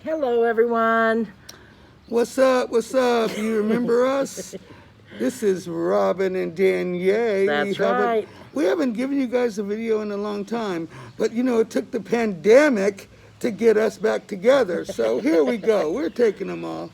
Hello, everyone. What's up? What's up? You remember us? This is Robin and Danielle. We That's haven't right. we haven't given you guys a video in a long time, but it took the pandemic to get us back together. So here we go. We're taking them off.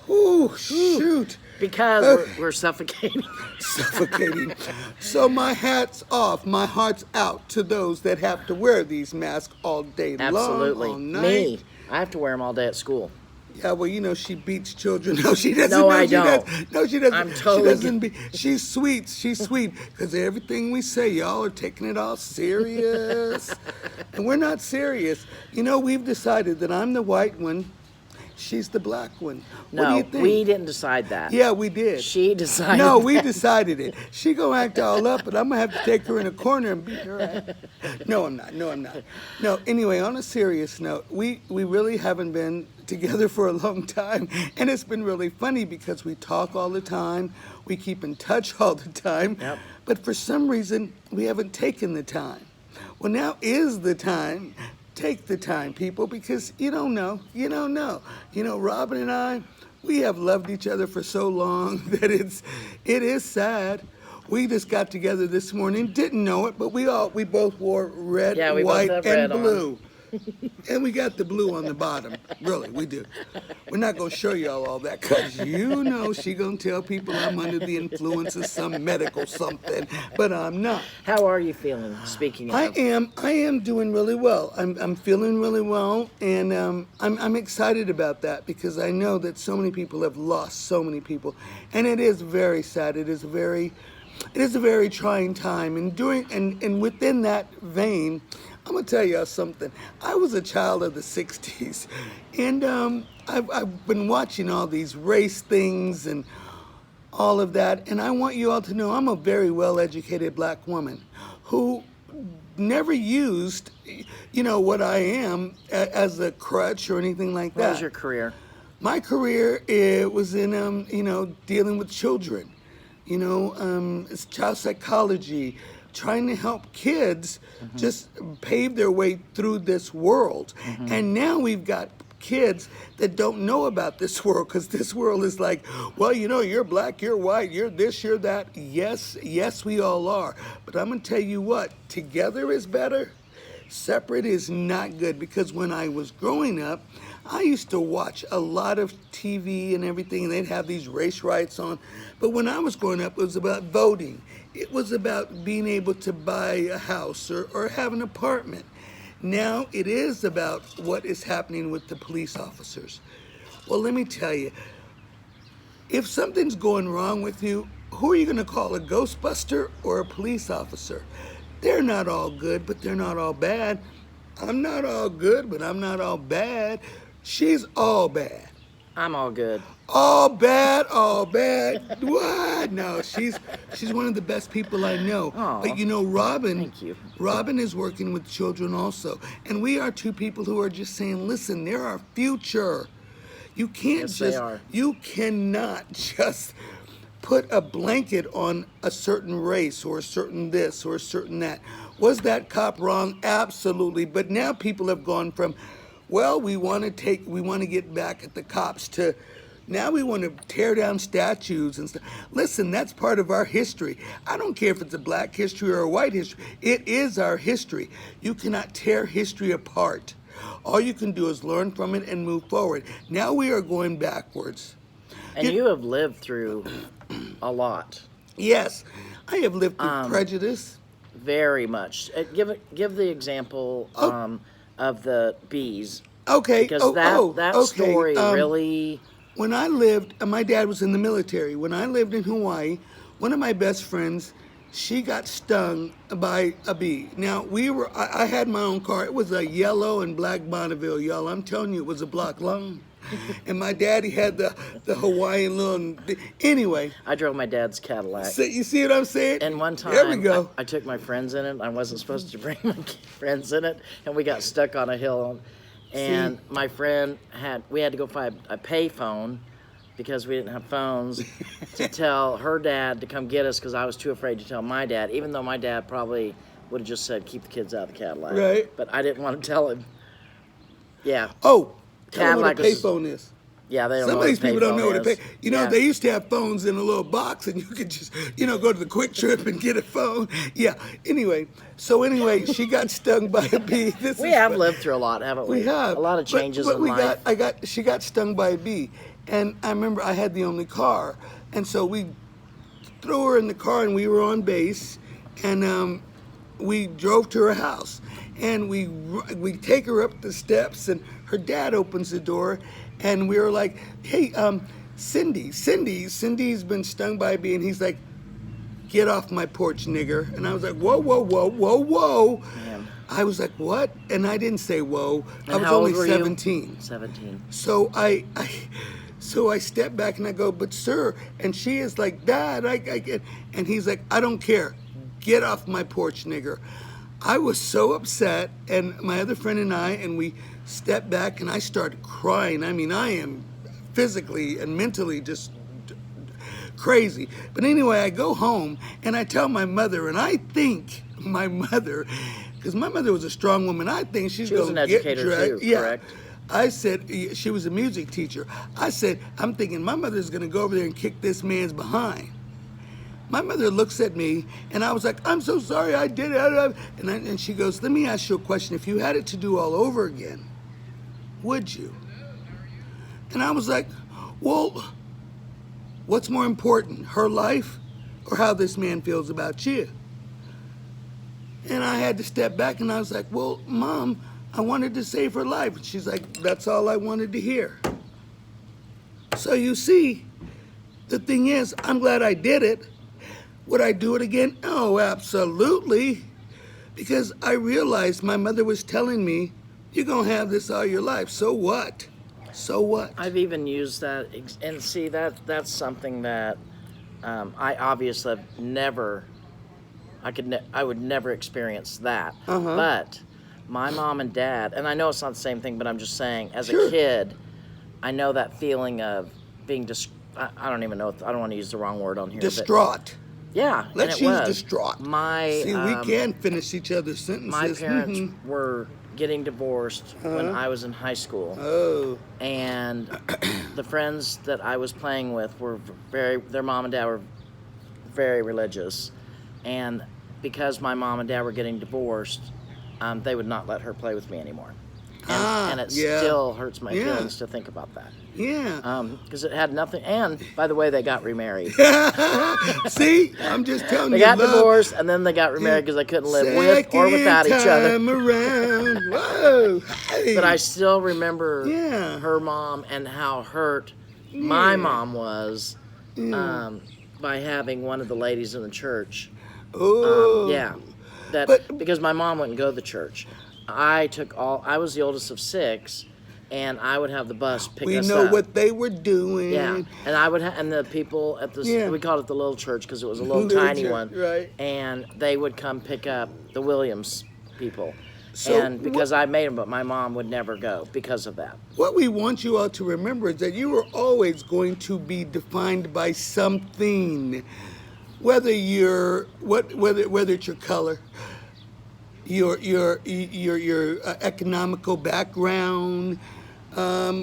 Ooh, shoot. Because Uh, we're suffocating. Suffocating. So my hat's off, my heart's out to those that have to wear these masks all day long, Absolutely. all night. Me. I have to wear them all day at school. Yeah, well, she beats children. No, she doesn't. No, I she don't. does. No, she doesn't. I'm She totally doesn't. She's sweet. She's sweet. Because everything we say, y'all are taking it all serious. And we're not serious. We've decided that I'm the white one. She's the black one. What do No, you think? we didn't decide that. Yeah, we did. She decided. No, we that. decided it. She gonna act all up, but I'm gonna have to take her in a corner and beat her ass. No, I'm not. No, I'm not. No. Anyway, on a serious note, we really haven't been together for a long time, and it's been really funny because we talk all the time, we keep in touch all the time, Yep. but for some reason we haven't taken the time. Well, now is the time. Take the time, people, because you don't know. You don't know. Robin and I, we have loved each other for so long that it is sad. We just got together this morning, didn't know it, but we both wore red, Yeah, we both white, have and red on. blue. And we got the blue on the bottom. Really, we do. We're not going to show y'all all that because she going to tell people I'm under the influence of some medical something, but I'm not. How are you feeling? Speaking I of. am doing really well. I'm feeling really well, and I'm excited about that because I know that so many people have lost so many people, and it is very sad. It is a very trying time, and within that vein, I'm gonna tell y'all something. I was a child of the '60s, and I've been watching all these race things and all of that, and I want you all to know I'm a very well-educated black woman who never used, what I am as a crutch or anything like What was that. your career? My career was in, dealing with children, it's child psychology, trying to help kids just pave their way through this world. And now we've got kids that don't know about this world because this world is like, well, you're black, you're white, you're this, you're that. Yes, we all are. But I'm going to tell you what, together is better. Separate is not good because when I was growing up, I used to watch a lot of TV and everything, and they'd have these race riots on. But when I was growing up, it was about voting. It was about being able to buy a house or have an apartment. Now it is about what is happening with the police officers. Well, let me tell you, if something's going wrong with you, who are you going to call, a Ghostbuster or a police officer? They're not all good, but they're not all bad. I'm not all good, but I'm not all bad. She's all bad. I'm all good. All bad, all bad. What? No, she's one of the best people I know. Aw. But Robin, Thank you. Robin is working with children also. And we are two people who are just saying, listen, they're our future. You can't Yes, they just, are. you cannot just put a blanket on a certain race or a certain this or a certain that. Was that cop wrong? Absolutely. But now people have gone from, well, we want to get back at the cops to now we want to tear down statues and stuff. Listen, that's part of our history. I don't care if it's a black history or a white history. It is our history. You cannot tear history apart. All you can do is learn from it and move forward. Now we are going backwards. And you have lived through a lot. Yes, I have lived through Um, prejudice. Very much. Give the example of the bees. Okay. Because that okay. story really. When I lived, my dad was in the military. When I lived in Hawaii, one of my best friends, she got stung by a bee. Now I had my own car. It was a yellow and black Bonneville, y'all. I'm telling you, it was a block long. And my daddy had the Hawaiian little. Anyway, I drove my dad's Cadillac. so you see what I'm saying? And one time, There we go. I took my friends in it. I wasn't supposed to bring my friends in it, and we got stuck on a hill. And my friend we had to go find a pay phone because we didn't have phones to tell her dad to come get us because I was too afraid to tell my dad, even though my dad probably would have just said, keep the kids out of the Cadillac. Right. But I didn't want to tell him. Yeah. Oh, tell them what a Cadillac was- payphone is. Yeah, they don't Some know of what these a people don't know what a payphone pay. is. You know, Yeah. they used to have phones in a little box, and you could just, go to the Quick Trip and get a phone. Yeah. Anyway, she got stung by a bee. We have lived through a lot, haven't we? We have a lot of changes but in we life. She got stung by a bee, and I remember I had the only car, and so we threw her in the car, and we were on base, and we drove to her house, and we take her up the steps, and her dad opens the door, and we were like, "Hey, Cindy's been stung by a bee," and he's like, "Get off my porch, nigger." And I was like, "Whoa, whoa, whoa, whoa, whoa." Man. I was like, "What?" And I didn't say whoa. I And was how old only were you? 17. 17. So I step back and I go, "But sir," and she is like, "Dad, I get," and he's like, "I don't care. Get off my porch, nigger." I was so upset, and my other friend and we stepped back, and I started crying. I mean, I am physically and mentally just crazy. But anyway, I go home and I tell my mother, and I think my mother, because my mother was a strong woman, I think she's She was going to an get educator dragged. too, Yeah. correct? I said, she was a music teacher. I said, I'm thinking my mother's going to go over there and kick this man's behind. My mother looks at me, and I was like, "I'm so sorry, I did it." And she goes, "Let me ask you a question. If you had it to do all over again, would you?" And I was like, "Well, what's more important, her life or how this man feels about you?" And I had to step back, and I was like, "Well, Mom, I wanted to save her life." And she's like, "That's all I wanted to hear." So you see, the thing is, I'm glad I did it. Would I do it again? Oh, absolutely. Because I realized my mother was telling me, "You're going to have this all your life. So what? So what?" I've even used that, and see that's something that I obviously have never. I would never experience that. But my mom and dad, and I know it's not the same thing, but I'm just saying, as Sure. a kid, I know that feeling of being I don't even know. I don't want to use the wrong word on here. Distraught. But yeah, Let's and it use was. distraught. My See, we can finish each other's sentences. my parents Mhm. were getting divorced when I was in high school. Oh. And the friends that I was playing with were their mom and dad were very religious, and because my mom and dad were getting divorced, they would not let her play with me anymore, and it yeah. still hurts my Yeah. feelings to think about that, Yeah. because it had nothing. And by the way, they got remarried. See, I'm just telling They you. got love- divorced, and then they got remarried because they couldn't live with or without each other. Second time around. Whoa. Hey. But I still remember Yeah. her mom and how hurt my Yeah. mom was by having one of the ladies in the church. Oh. Yeah, But- because my mom wouldn't go to the church. I was the oldest of 6, and I would have the bus pick We us know up. what they were doing. Yeah, and I would and the people at the Yeah. we called it the little church because it was a little Little tiny church, one, right. and they would come pick up the Williams people. So and because I made them, but my mom would never go because of that. What we want you all to remember is that you are always going to be defined by something, whether whether it's your color, your economical background,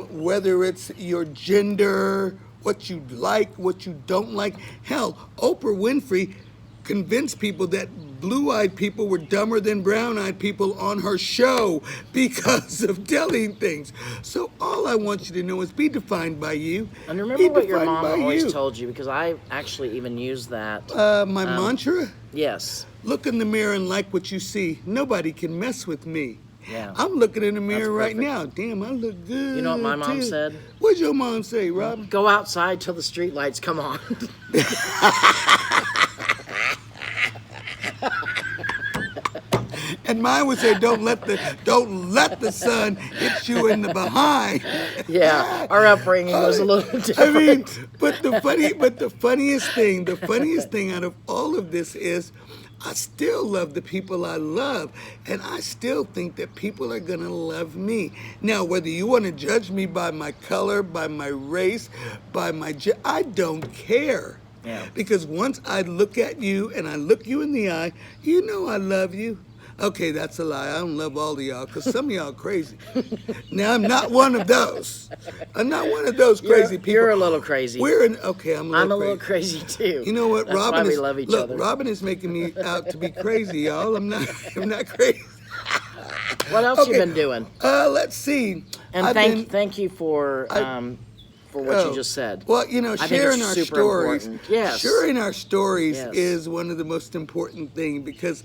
whether it's your gender, what you like, what you don't like. Hell, Oprah Winfrey convinced people that blue-eyed people were dumber than brown-eyed people on her show because of telling things. So all I want you to know is be defined by you. And Be remember what your defined mom by always you. told you, because I actually even used that. My mantra? Yes. Look in the mirror and like what you see. Nobody can mess with me. Yeah. I'm looking in the mirror right perfect. now. Damn, I look good. You know what my mom too. said? What'd your mom say, Rob? Go outside till the street lights come on. And mine would say, don't let the sun hit you in the behind. Yeah, our upbringing was a little different. I mean, but the funniest thing out of all of this is I still love the people I love, and I still think that people are gonna love me. Now, whether you want to judge me by my color, by my race, by my I don't care. Yeah. Because once I look at you and I look you in the eye, you know I love you. Okay, that's a lie. I don't love all of y'all because some of y'all crazy. Now, I'm not one of those. I'm not one of those crazy people. You're a little crazy. Okay, I'm a little crazy too. You know what? That's Robin why we is, love each look, other. Robin is making me out to be crazy, y'all. I'm not crazy. What else you been doing? Let's see. And thank you for what you just said. Well, you know, I think sharing it's our super stories. important. Yes. Sharing our stories Yes. is one of the most important things because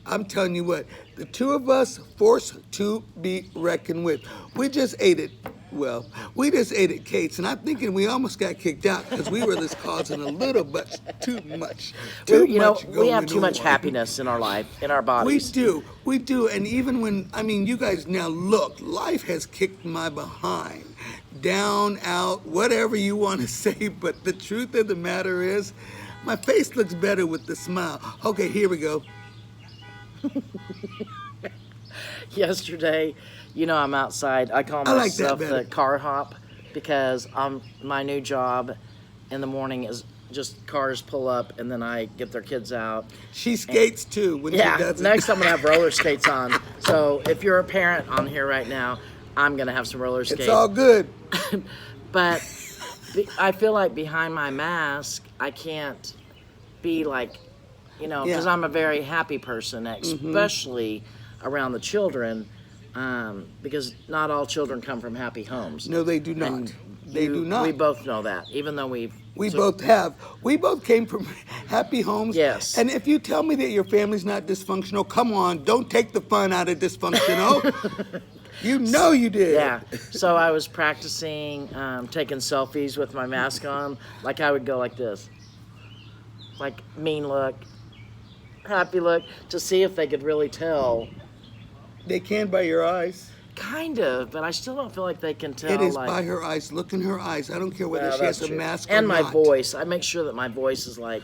I'm telling you what, the two of us forced to be reckoned with. We just ate it. Well, we just ate at Kate's, and I'm thinking we almost got kicked out because we were just causing a little bit too much. We have too much happiness in our life, in our bodies. We do, and even when, I mean, you guys now look, life has kicked my behind. Down, out, whatever you want to say, but the truth of the matter is, my face looks better with the smile. Okay, here we go. Yesterday, you know, I'm outside. I call myself that the better. car hop because my new job in the morning is just cars pull up and then I get their kids out. She skates too when she Yeah, does it. next I'm gonna have roller skates on. So if you're a parent on here right now, I'm gonna have some roller skates. It's all good. But I feel like behind my mask, I can't be like, you know, because Yeah. I'm a very happy person, especially around the children, because not all children come from happy homes. No, they do not. And They do not. We both know that, even though we both have. We both came from happy homes. Yes. And if you tell me that your family's not dysfunctional, come on, don't take the fun out of dysfunctional. You know you did. Yeah. So I was practicing taking selfies with my mask on. Like I would go like this. Like mean look, happy look, to see if they could really tell. They can by your eyes. Kind of, but I still don't feel like they can tell. It is like, by her eyes. Look in her eyes. I don't care whether Well, she has that's a true. mask or and my not. voice. I make sure that my voice is like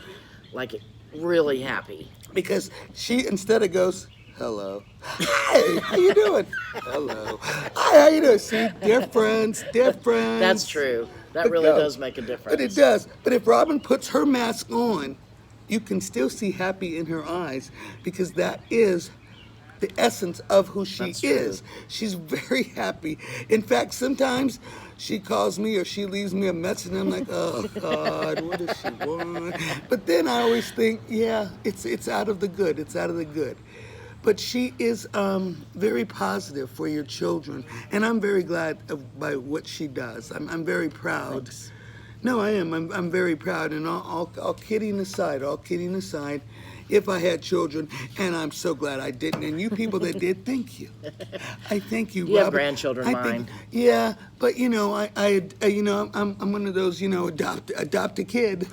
really happy. Because she instead of goes, hello. Hi, how you doing? Hello. Hi, how you doing? See, difference. That's true. That really No. does make a difference. But it does. But if Robin puts her mask on, you can still see happy in her eyes because that is the essence of who she That's true. is. She's very happy. In fact, sometimes she calls me or she leaves me a message and I'm like, oh God, what does she want? But then I always think, yeah, it's out of the good. It's out of the good. But she is very positive for your children, and I'm very glad by what she does. I'm very proud. Thanks. No, I am. I'm very proud, and all kidding aside, if I had children, and I'm so glad I didn't, and you people that did, thank you. I thank you. You have Robert. grandchildren, mine. Yeah, but you know, I'm one of those, you know, adopt a kid.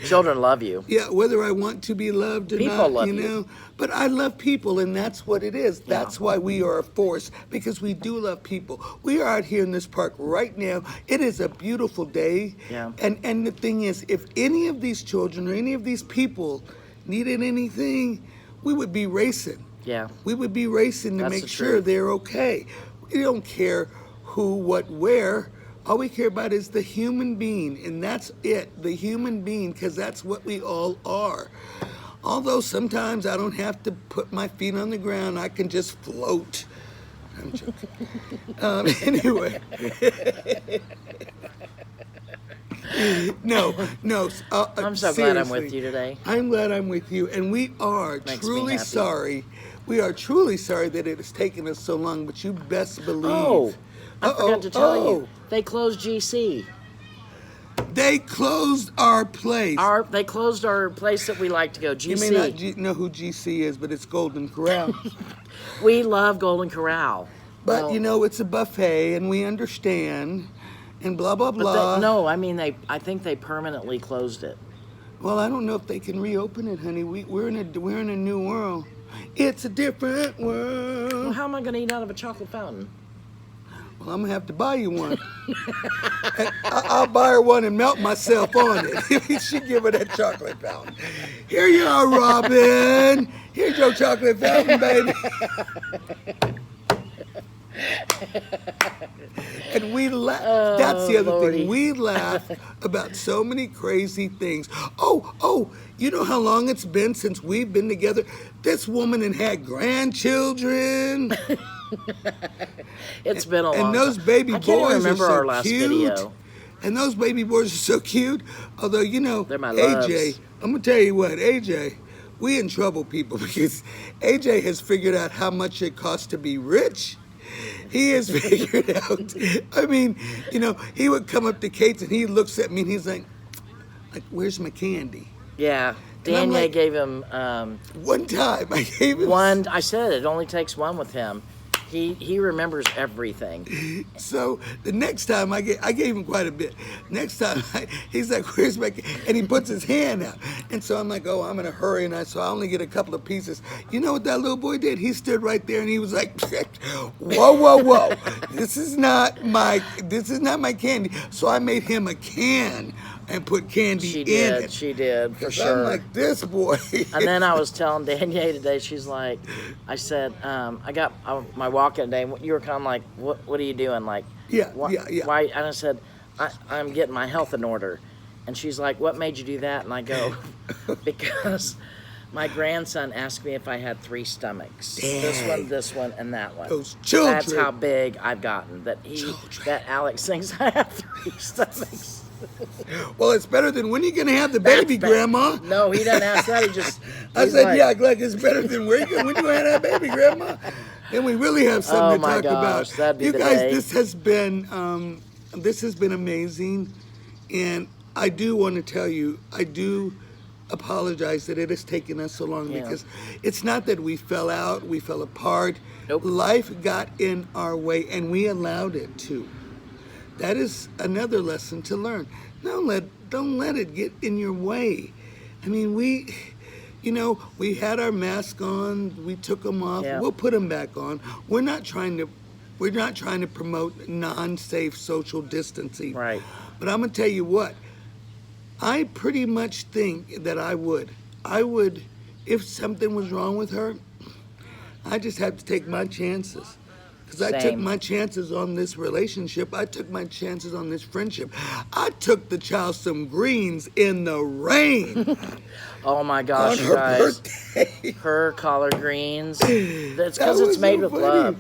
Children love you. Yeah, whether I want to be loved or People not, love you you. know. But I love people, and that's what it is. That's why we are a force, because we do love people. We are out here in this park right now. It is a beautiful day. Yeah. And the thing is, if any of these children or any of these people needed anything, we would be racing. Yeah. We would be racing to That's make the sure truth. they're okay. We don't care who, what, where. All we care about is the human being, and that's it, the human being, because that's what we all are. Although sometimes I don't have to put my feet on the ground, I can just float. I'm joking. Anyway. No. I'm so glad I'm with seriously. you today. I'm glad I'm with you, and we are Makes me truly happy. sorry. We are truly sorry that it has taken us so long, but you best believe. Oh, I forgot to tell Oh. you. They closed GC. They closed our place. They closed our place that we like to go, GC. You may not know who GC is, but it's Golden Corral. We love Golden Corral. But Well, you know, it's a buffet, and we understand, and blah blah but blah. no, I mean I think they permanently closed it. Well, I don't know if they can reopen it, honey. We're in a new world. It's a different world. Well, how am I going to eat out of a chocolate fountain? Well, I'm gonna have to buy you one. I'll buy her one and melt myself on it. She give her that chocolate fountain. Here you are, Robin. Here's your chocolate fountain, baby. And we laugh. That's the other Lordy. thing. We laugh about so many crazy things. Oh, you know how long it's been since we've been together? This woman and had grandchildren. It's been a long And those baby I can't even boys are remember so our last cute. video. And those baby boys are so cute. Although, you know, They're my AJ, loves. I'm going to tell you what, AJ, we in trouble, people, because AJ has figured out how much it costs to be rich. He has figured out, I mean, you know, he would come up to Kate's and he looks at me and he's like, where's my candy? Yeah. And I'm Danielle like- gave him One time I gave him one. I said it only takes one with him. He remembers everything. So the next time I gave him quite a bit. Next time he's like, "Where's my?" And he puts his hand out, and so I'm like, "Oh, I'm in a hurry," and so I only get a couple of pieces. You know what that little boy did? He stood right there and he was like, "Whoa! This is not my candy." So I made him a can and put candy She in did. it. She did for 'Cause sure. I'm like, this boy. And then I was telling Danielle today, she's like, I said, I got my walk-in day. You were kind of like, what are you doing? Like, Yeah, why, yeah. Why? And I said, I'm getting my health in order. And she's like, what made you do that? And I go, because my grandson asked me if I had 3 stomachs. Dang. This one, and that one. Those children. That's how big I've gotten. That Alex thinks I have 3 stomachs. Well, it's better than when you gonna have the baby, That's bad. Grandma. No, he doesn't ask that. He just. I he's said, like, yeah, like it's better than when you gonna have that baby, Grandma. Then we really have Oh something to my talk gosh, about. that'd be You the guys, day. this has been amazing, and I do want to tell you, I do apologize that it has taken us so long Yeah. because it's not that we fell out, we fell apart. Nope. Life got in our way, and we allowed it to. That is another lesson to learn. Don't let it get in your way. I mean, we had our mask on. We took them off. Yeah. We'll put them back on. We're not trying to promote non-safe social distancing. Right. But I'm gonna tell you what. I pretty much think that I would, if something was wrong with her, I just have to take my chances. Because I took Same. my chances on this relationship. I took my chances on this friendship. I took the child some greens in the rain Oh my on gosh, you her guys. birthday. Her collard greens. That's That because it's was made so with funny. love.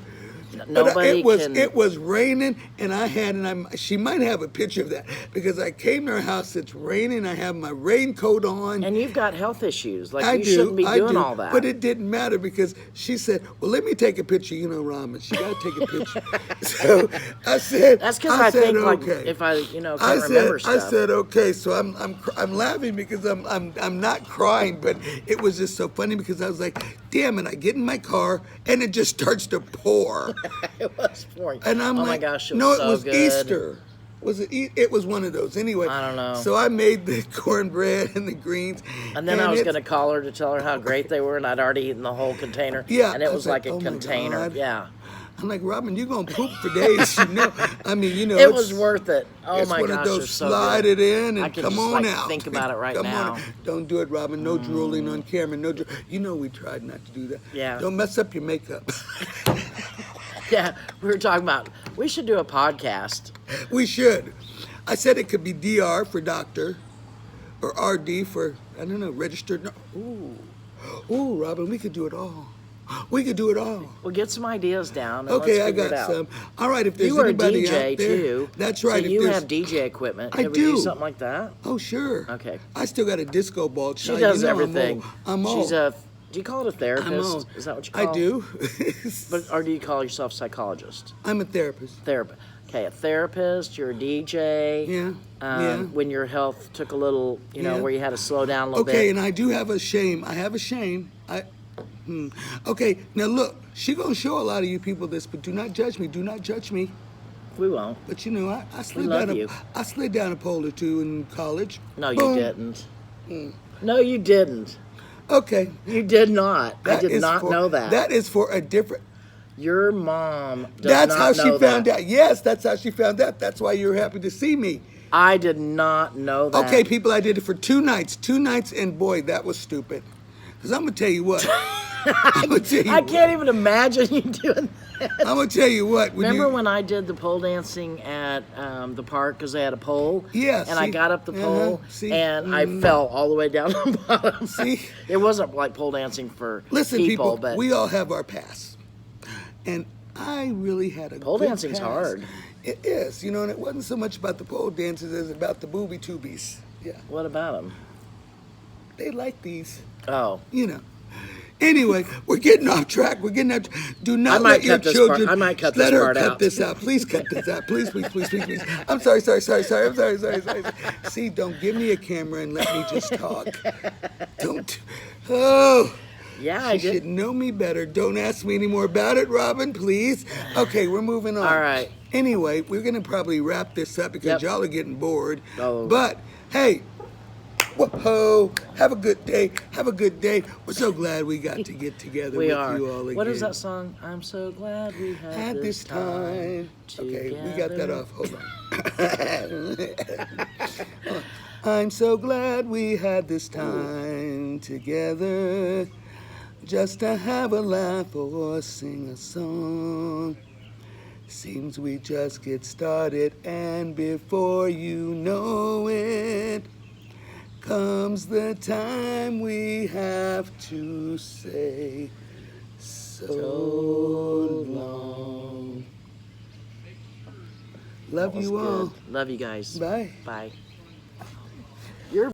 But Nobody can. it was raining, and she might have a picture of that because I came to her house. It's raining. I have my raincoat on. And you've got health issues. Like I you do, shouldn't be I doing do, all that. But it didn't matter because she said, "Well, let me take a picture." You know, Ramen. She got to take a picture. So I said, That's because I said, think like okay. if I can't I remember said, stuff. I said, okay. So I'm laughing because I'm not crying, but it was just so funny because I was like, damn it! I get in my car and it just starts to pour. It was pouring. And I'm oh like, my gosh, it no, was it so was good. Easter. Was it? It was one of those. Anyway, I don't know. So I made the cornbread and the greens. And then I was it's- going to call her to tell her how great they were, and I'd already eaten the whole container. Yeah, And it I was like, like a "Oh my container. God." Yeah. I'm like, Robin, you're gonna poop for days. You know, I mean, you know, It was worth it. Oh it's my one gosh, of they're those so slide good. it in I and can come just, on like, out. think about it right Come now. on. Don't do it, Robin. No drooling on camera. No, you know we tried not to do that. Yeah. Don't mess up your makeup. Yeah, we were talking about we should do a podcast. We should. I said it could be DR for doctor, or RD for I don't know registered. No. Ooh, Robin, we could do it all. We could do it all. We'll get some ideas down. And Okay, let's I figure it got out. some. All right, if there's You are a anybody DJ out there, too. that's right. So if you there's- have DJ equipment. I Can we do do. something like that? Oh, sure. Okay. I still got a disco ball. She child. does You know everything. I'm old. She's a. Do you call it a I'm therapist? old. Is that what you call I it? do. Or do you call yourself psychologist? I'm a therapist. Therapist. Okay, a therapist. You're a DJ. Yeah. Yeah. When your health took a little, Yeah. where you had to slow down a little Okay, bit. and I do have a shame. I have a shame. Okay, now look, she gonna show a lot of you people this, but do not judge me. Do not judge me. We won't. But you know, I slid love down you. I slid down a pole or two in college. No, Boom. you didn't. No, you didn't. Okay. You did not. I that did is not for- know that. That is for a different. Your mom does That's not how she know found that. out. Yes, that's how she found out. That's why you're happy to see me. I did not know that. Okay, people, I did it for 2 nights. 2 nights, and boy, that was stupid. Because I'm going to tell you what. I'm gonna tell you I can't even imagine you doing that. I'm gonna tell you what. Remember when I did the pole dancing at the park because they had a pole? Yeah, And I see? got up the pole see? and I fell all the way down the bottom. See? It wasn't like pole dancing for Listen, people, people, but we all have our past, and I really had a pole good dancing's past. hard. It is, you know, and it wasn't so much about the pole dances as about the booby tubies. Yeah, What about them? they like these, Oh. you know. Anyway, we're getting off track. Do not might let your cut this children. part- I might cut let this her part cut out. this out. Please cut this out. Please, please, please, please, please. I'm sorry. I'm sorry. See, don't give me a camera and let me just talk. Don't. Oh. Yeah, I She should did. know me better. Don't ask me any more about it, Robin, please. Okay, we're moving on. All right. Anyway, we're gonna probably wrap this up because Yep. y'all are getting bored. Oh. But hey, whoa! Have a good day. Have a good day. We're so glad we got to get together We with are. you all again. What is that song? I'm so glad we Had had this time. Okay, we got that together. off. Hold on. I'm so glad we had this time together, just to have a laugh or sing a song. Seems we just get started, and before you know it, comes the time we have to say so long. Love That was you all. good. Love you guys. Bye. Bye.